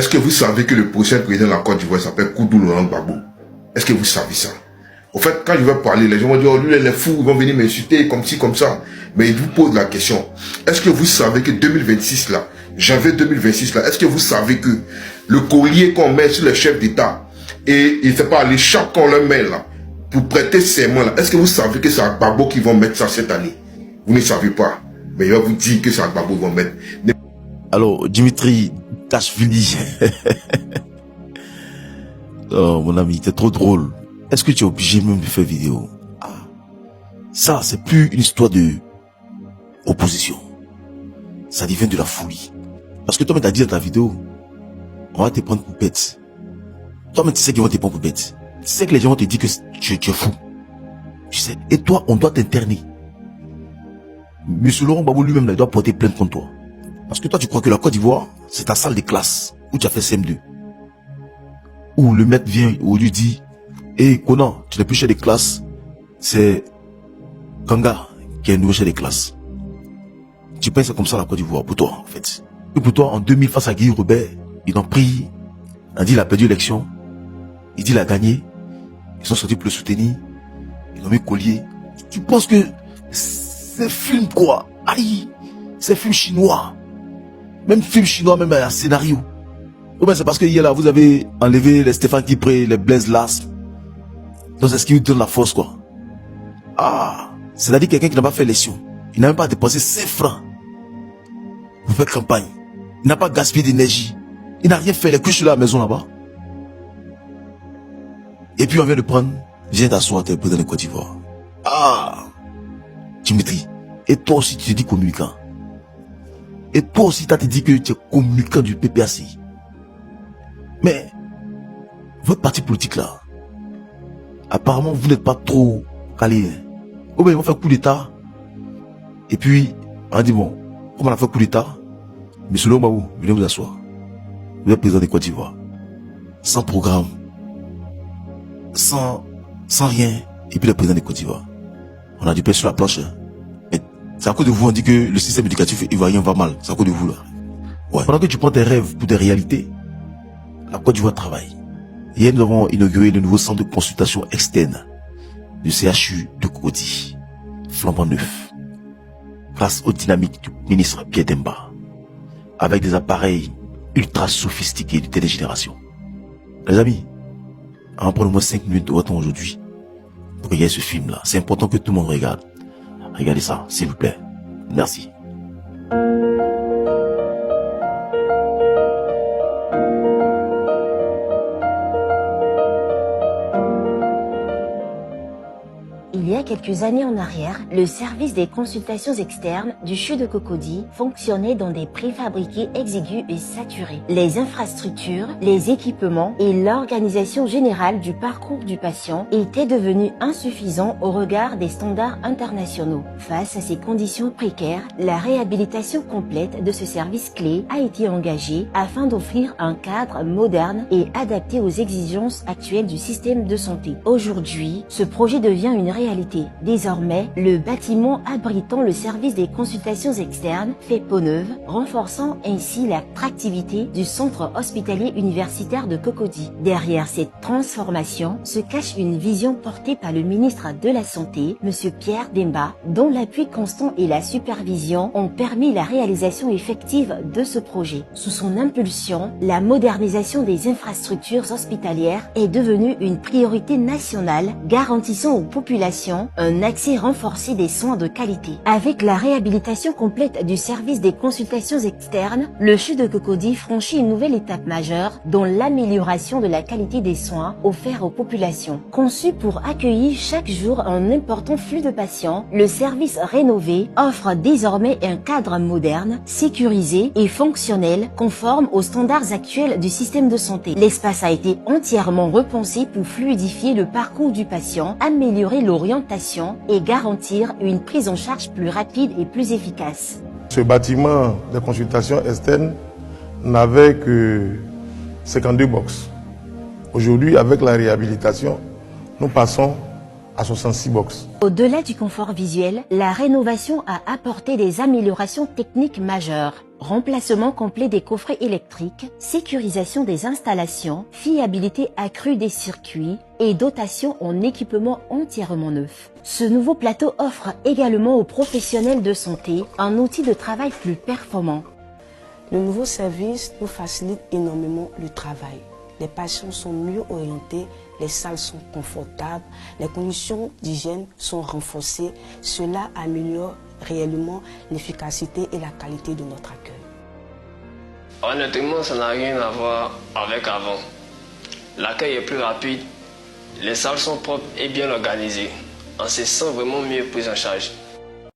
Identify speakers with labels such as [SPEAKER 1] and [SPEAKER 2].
[SPEAKER 1] Est-ce que vous savez que le prochain président de la Côte d'Ivoire s'appelle Koudou Laurent Gbagbo? Est-ce que vous savez ça? En fait, quand je vais parler, les gens vont dire, oh, lui, il est fou, ils vont venir m'insulter comme ci, comme ça. Mais je vous pose la question. Est-ce que vous savez que 2026 là, janvier 2026 là, est-ce que vous savez que le collier qu'on met sur le chef d'État et il ne fait pas l'écharpe qu'on leur met là, pour prêter serment là, est-ce que vous savez que c'est à Gbagbo qu'ils vont mettre ça cette année? Vous ne savez pas. Mais je vais vous dire que c'est à Gbagbo qu'ils vont mettre.
[SPEAKER 2] Alors, Dimitri Tachvili. Oh, mon ami, t'es trop drôle. Est-ce que tu es obligé même de faire vidéo? Ah, ça, c'est plus une histoire de opposition. Ça devient de la folie. Parce que toi-même t'as dit dans ta vidéo, on va te prendre pour bête. Toi-même tu sais qu'ils vont te prendre pour bête. Tu sais que les gens vont te dire que tu es fou. Tu sais. Et toi, on doit t'interner. Monsieur Laurent Gbagbo lui-même, il doit porter plainte contre toi. Parce que toi, tu crois que la Côte d'Ivoire, c'est ta salle de classe où tu as fait CM2. Où le maître vient, où lui dit, hey, Conan, tu n'es plus chef de classe. C'est Kanga qui est nouveau chef de classe. Tu penses comme ça la Côte d'Ivoire, pour toi, en fait. Et pour toi, en 2000, face à Guy Robert, ils ont pris, on dit il a perdu l'élection. Il dit il a gagné. Ils sont sortis pour le soutenir. Ils ont mis collier. Tu penses que c'est film quoi? Aïe, c'est film chinois. Même film chinois, même un scénario. Ou bien c'est parce que hier là, vous avez enlevé les Stéphane Kipré, les Blaise Las. Donc c'est ce qui vous donne la force quoi. Ah, c'est-à-dire quelqu'un qui n'a pas fait l'élection. Il n'a même pas dépensé 5 francs pour faire campagne. Il n'a pas gaspillé d'énergie. Il n'a rien fait, les couches là à la maison là-bas. Et puis on vient de prendre, viens t'asseoir, t'es le président de Côte d'Ivoire. Ah, Dimitri. Et toi aussi tu te dis communicant. Et toi aussi tu te dit que tu es communicant du PPAC. Mais, votre parti politique là, apparemment vous n'êtes pas trop calé. Oh ben ils vont faire coup d'état. Et puis, on a dit bon, comme on a fait coup d'état, monsieur Laurent Gbagbo, venez vous asseoir. Vous êtes président de Côte d'Ivoire. Sans programme. Sans rien. Et puis le président de Côte d'Ivoire. On a du pain sur la planche. Mais c'est à cause de vous, on dit que le système éducatif ivoirien va mal. C'est à cause de vous là. Ouais. Pendant que tu prends tes rêves pour des réalités, la Côte d'Ivoire travaille. Hier, nous avons inauguré le nouveau centre de consultation externe du CHU de Cocody, flambant neuf, grâce aux dynamiques du ministre Pierre Demba, avec des appareils ultra sophistiqués de télégénération. Les amis, on va prendre au moins 5 minutes de votre temps aujourd'hui pour regarder ce film-là. C'est important que tout le monde regarde. Regardez ça, s'il vous plaît. Merci.
[SPEAKER 3] Il y a quelques années en arrière, le service des consultations externes du CHU de Cocody fonctionnait dans des préfabriqués exigus et saturés. Les infrastructures, les équipements et l'organisation générale du parcours du patient étaient devenus insuffisants au regard des standards internationaux. Face à ces conditions précaires, la réhabilitation complète de ce service clé a été engagée afin d'offrir un cadre moderne et adapté aux exigences actuelles du système de santé. Aujourd'hui, ce projet devient une réalité. Désormais, le bâtiment abritant le service des consultations externes fait peau neuve, renforçant ainsi l'attractivité du centre hospitalier universitaire de Cocody. Derrière cette transformation se cache une vision portée par le ministre de la Santé, M. Pierre Demba, dont l'appui constant et la supervision ont permis la réalisation effective de ce projet. Sous son impulsion, la modernisation des infrastructures hospitalières est devenue une priorité nationale, garantissant aux populations un accès renforcé des soins de qualité. Avec la réhabilitation complète du service des consultations externes, le CHU de Cocody franchit une nouvelle étape majeure dans l'amélioration de la qualité des soins offerts aux populations. Conçu pour accueillir chaque jour un important flux de patients, le service rénové offre désormais un cadre moderne, sécurisé et fonctionnel, conforme aux standards actuels du système de santé. L'espace a été entièrement repensé pour fluidifier le parcours du patient, améliorer l'orientation et garantir une prise en charge plus rapide et plus efficace.
[SPEAKER 4] Ce bâtiment de consultation externe n'avait que 52 box. Aujourd'hui, avec la réhabilitation, nous passons à 66 box.
[SPEAKER 3] Au-delà du confort visuel, la rénovation a apporté des améliorations techniques majeures. remplacement complet des coffrets électriques, sécurisation des installations, fiabilité accrue des circuits et dotation en équipement entièrement neuf. Ce nouveau plateau offre également aux professionnels de santé un outil de travail plus performant.
[SPEAKER 5] Le nouveau service nous facilite énormément le travail. Les patients sont mieux orientés, les salles sont confortables, les conditions d'hygiène sont renforcées. Cela améliore réellement l'efficacité et la qualité de notre accueil.
[SPEAKER 6] Honnêtement, ça n'a rien à voir avec avant. L'accueil est plus rapide, les salles sont propres et bien organisées. On se sent vraiment mieux pris en charge.